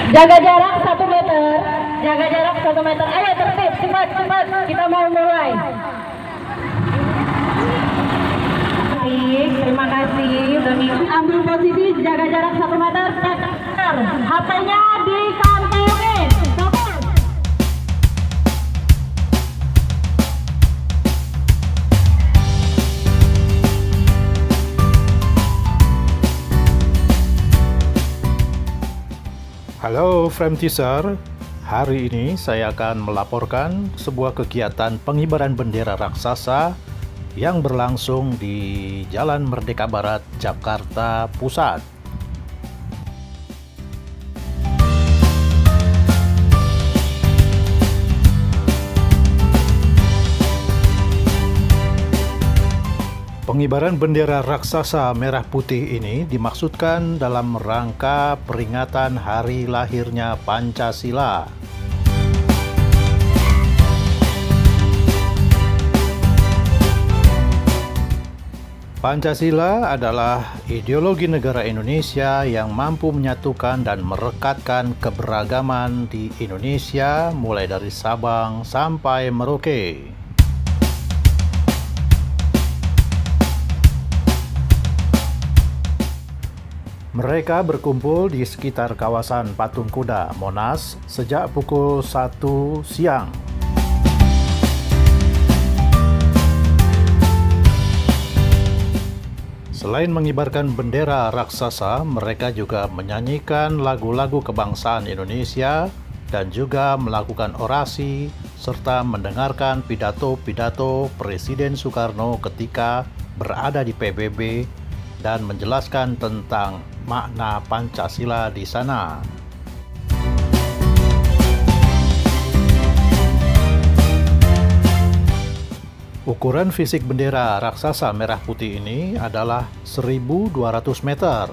Jaga jarak 1 meter. Jaga jarak 1 meter. Ayo tertib, cepat. Kita mau mulai. Terima kasih. Ambil posisi, jaga jarak 1 meter. HP-nya dikantongin. Halo Frame Teaser, hari ini saya akan melaporkan sebuah kegiatan pengibaran bendera raksasa yang berlangsung di Jalan Merdeka Barat, Jakarta Pusat. Pengibaran bendera raksasa merah putih ini dimaksudkan dalam rangka peringatan hari lahirnya Pancasila. Pancasila adalah ideologi negara Indonesia yang mampu menyatukan dan merekatkan keberagaman di Indonesia mulai dari Sabang sampai Merauke. Mereka berkumpul di sekitar kawasan Patung Kuda, Monas, sejak pukul 1 siang. Selain mengibarkan bendera raksasa, mereka juga menyanyikan lagu-lagu kebangsaan Indonesia dan juga melakukan orasi serta mendengarkan pidato-pidato Presiden Soekarno ketika berada di PBB dan menjelaskan tentang makna Pancasila di sana. Ukuran fisik bendera raksasa merah putih ini adalah 1.200 meter.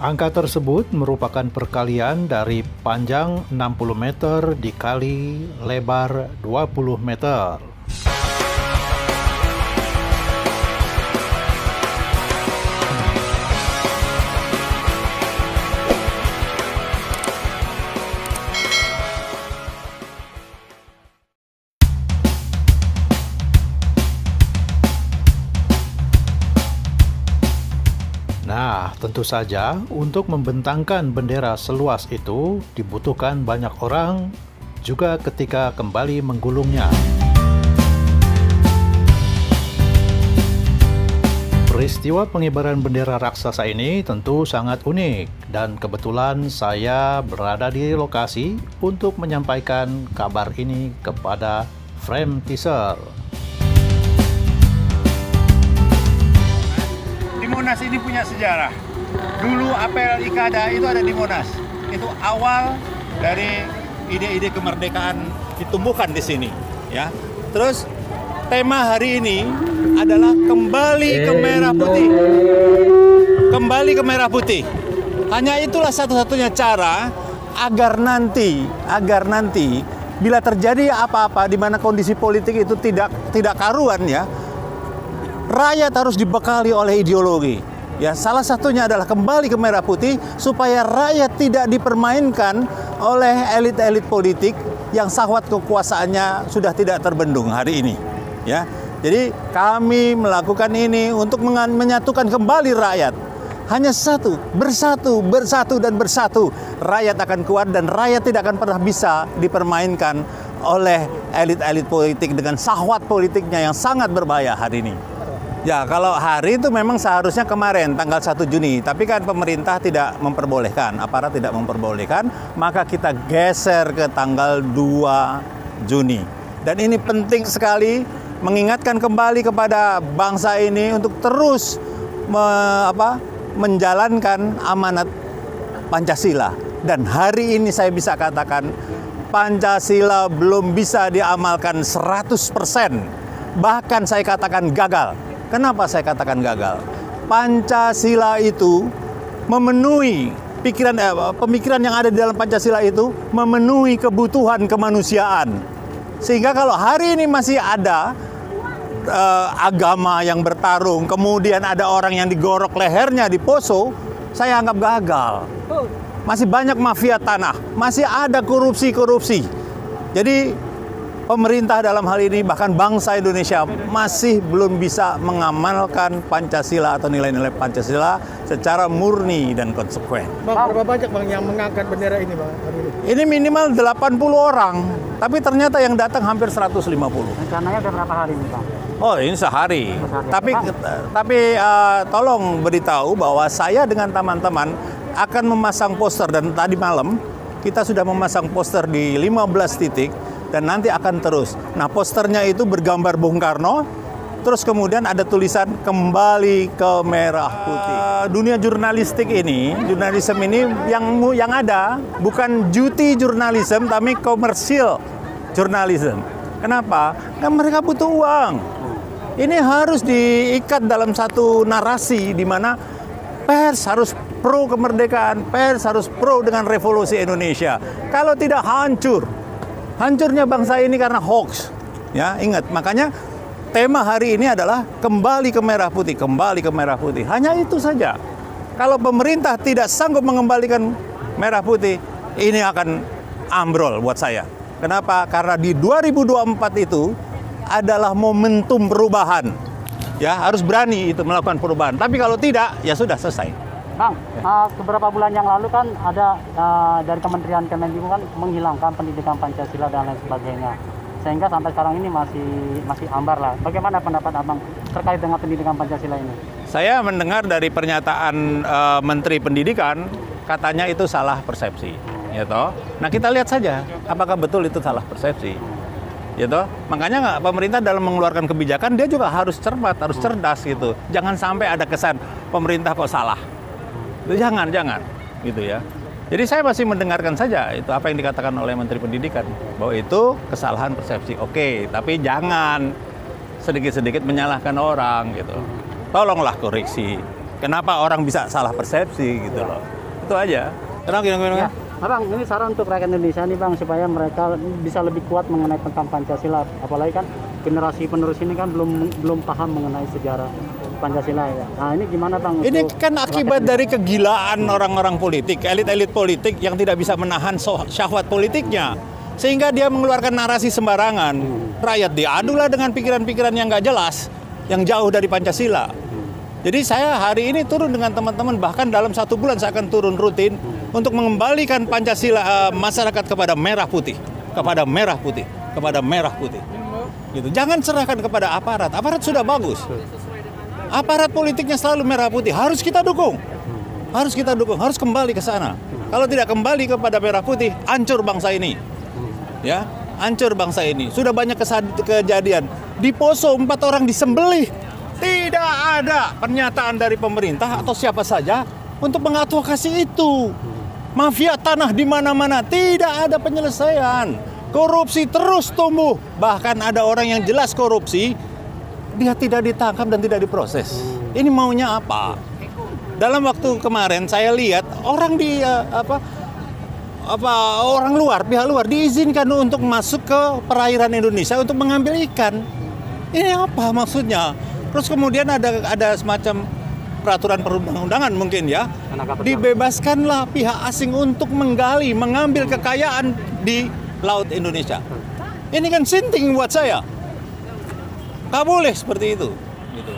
Angka tersebut merupakan perkalian dari panjang 60 meter dikali lebar 20 meter. Nah, tentu saja untuk membentangkan bendera seluas itu dibutuhkan banyak orang, juga ketika kembali menggulungnya. Peristiwa pengibaran bendera raksasa ini tentu sangat unik, dan kebetulan saya berada di lokasi untuk menyampaikan kabar ini kepada Frame Teaser. Monas ini punya sejarah. Dulu apel Ikada itu ada di Monas. Itu awal dari ide-ide kemerdekaan ditumbuhkan di sini, ya. Terus tema hari ini adalah kembali ke merah putih. Kembali ke merah putih. Hanya itulah satu-satunya cara agar nanti bila terjadi apa-apa di mana kondisi politik itu tidak karuan, ya. Rakyat harus dibekali oleh ideologi. Ya, salah satunya adalah kembali ke merah putih supaya rakyat tidak dipermainkan oleh elit-elit politik yang syahwat kekuasaannya sudah tidak terbendung hari ini. Ya, jadi kami melakukan ini untuk menyatukan kembali rakyat. Hanya bersatu dan bersatu, rakyat akan kuat dan rakyat tidak akan pernah bisa dipermainkan oleh elit-elit politik dengan syahwat politiknya yang sangat berbahaya hari ini. Ya, kalau hari itu memang seharusnya kemarin, tanggal 1 Juni. Tapi kan pemerintah tidak memperbolehkan, aparat tidak memperbolehkan. Maka kita geser ke tanggal 2 Juni. Dan ini penting sekali mengingatkan kembali kepada bangsa ini untuk terus menjalankan amanat Pancasila. Dan hari ini saya bisa katakan Pancasila belum bisa diamalkan 100%. Bahkan saya katakan gagal. Kenapa saya katakan gagal? Pancasila itu memenuhi pemikiran yang ada di dalam Pancasila itu memenuhi kebutuhan kemanusiaan. Sehingga kalau hari ini masih ada agama yang bertarung, kemudian ada orang yang digorok lehernya di Poso, saya anggap gagal. Masih banyak mafia tanah, masih ada korupsi-korupsi. Jadi pemerintah dalam hal ini, bahkan bangsa Indonesia masih belum bisa mengamalkan Pancasila atau nilai-nilai Pancasila secara murni dan konsekuen. Bang, berapa banyak Bang yang mengangkat bendera ini Bang hari ini? Ini minimal 80 orang, tapi ternyata yang datang hampir 150. Rencananya udah berapa hari ini Bang? Oh, ini sehari. Tapi tolong beritahu bahwa saya dengan teman-teman akan memasang poster, dan tadi malam kita sudah memasang poster di 15 titik dan nanti akan terus. Nah, posternya itu bergambar Bung Karno, terus kemudian ada tulisan kembali ke merah putih. Dunia jurnalistik ini, jurnalisme ini yang ada bukan duty journalism tapi komersial journalism. Kenapa? Karena mereka butuh uang. Ini harus diikat dalam satu narasi di mana pers harus pro kemerdekaan, pers harus pro dengan revolusi Indonesia. Kalau tidak hancurnya bangsa ini karena hoax. Ya, ingat, makanya tema hari ini adalah kembali ke merah putih, kembali ke merah putih. Hanya itu saja. Kalau pemerintah tidak sanggup mengembalikan merah putih, ini akan ambrol buat saya. Kenapa? Karena di 2024 itu adalah momentum perubahan. Ya, harus berani itu melakukan perubahan. Tapi kalau tidak, ya sudah selesai. Bang, beberapa bulan yang lalu kan ada dari Kementerian Kemendikbud kan menghilangkan pendidikan Pancasila dan lain sebagainya. Sehingga sampai sekarang ini masih ambar lah. Bagaimana pendapat Abang terkait dengan pendidikan Pancasila ini? Saya mendengar dari pernyataan Menteri Pendidikan, katanya itu salah persepsi. Ya toh? Nah, kita lihat saja apakah betul itu salah persepsi. Ya toh? Makanya pemerintah dalam mengeluarkan kebijakan dia juga harus cermat, harus cerdas gitu. Jangan sampai ada kesan pemerintah kok salah. Itu jangan gitu ya. Jadi saya masih mendengarkan saja itu apa yang dikatakan oleh Menteri Pendidikan bahwa itu kesalahan persepsi. Oke, tapi jangan sedikit-sedikit menyalahkan orang gitu. Tolonglah koreksi. Kenapa orang bisa salah persepsi gitu loh. Itu aja. Gimana? Bang, ini saran untuk rakyat Indonesia nih Bang, supaya mereka bisa lebih kuat mengenai tentang Pancasila. Apalagi kan generasi penerus ini kan belum paham mengenai sejarah Pancasila ya. Nah, ini gimana Bang? Ini kan akibat dari kegilaan orang-orang politik, elit-elit politik yang tidak bisa menahan syahwat politiknya. Sehingga dia mengeluarkan narasi sembarangan. Rakyat diadulah dengan pikiran-pikiran yang nggak jelas, yang jauh dari Pancasila. Jadi saya hari ini turun dengan teman-teman, bahkan dalam 1 bulan saya akan turun rutin untuk mengembalikan Pancasila masyarakat kepada merah putih, kepada merah putih, kepada merah putih. Gitu. Jangan serahkan kepada aparat. Aparat sudah bagus. Aparat politiknya selalu merah putih. Harus kita dukung. Harus kita dukung. Harus kembali ke sana. Kalau tidak kembali kepada merah putih, hancur bangsa ini. Ya, hancur bangsa ini. Sudah banyak kejadian. Di Poso 4 orang disembelih. Tidak ada pernyataan dari pemerintah atau siapa saja untuk mengadvokasi itu. Mafia tanah di mana-mana, tidak ada penyelesaian. Korupsi terus tumbuh. Bahkan ada orang yang jelas korupsi, dia tidak ditangkap dan tidak diproses. Ini maunya apa? Dalam waktu kemarin saya lihat orang di orang luar, pihak luar diizinkan untuk masuk ke perairan Indonesia untuk mengambil ikan. Ini apa maksudnya? Terus kemudian ada semacam peraturan perundang-undangan mungkin ya. Dibebaskanlah pihak asing untuk mengambil kekayaan di Laut Indonesia. Ini kan sinting buat saya. Nggak boleh seperti itu. Gitu.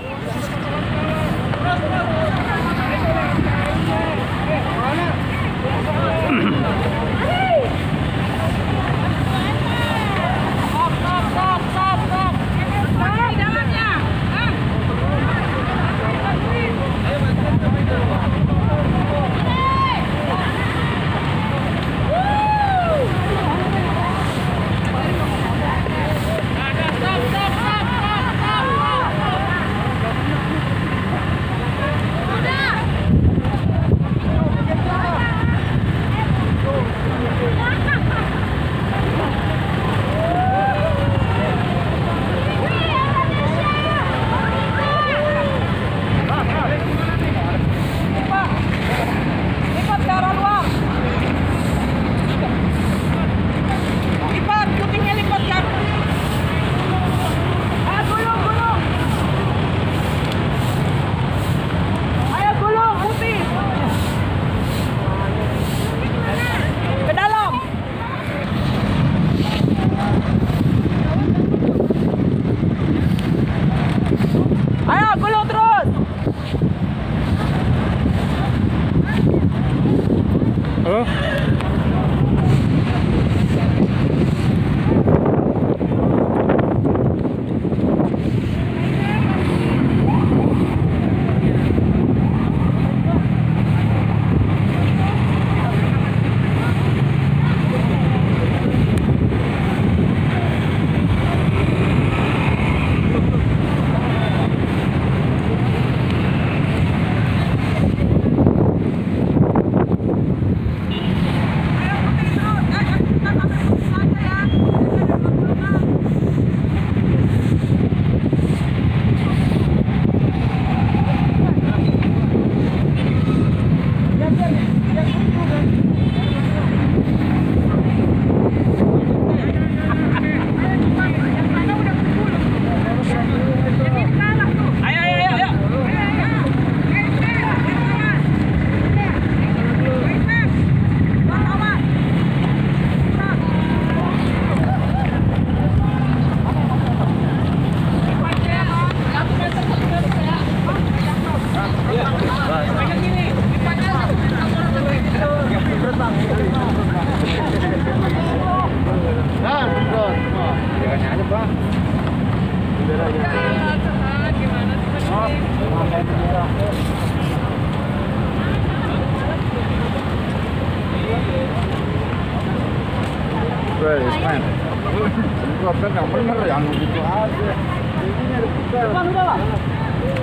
Semprotan yang bener, yang gitu aja. Bang, udah Bang?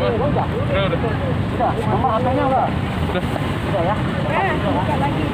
Udah? Udah, nomor HP-nya udah? Udah ya? Buka lagi.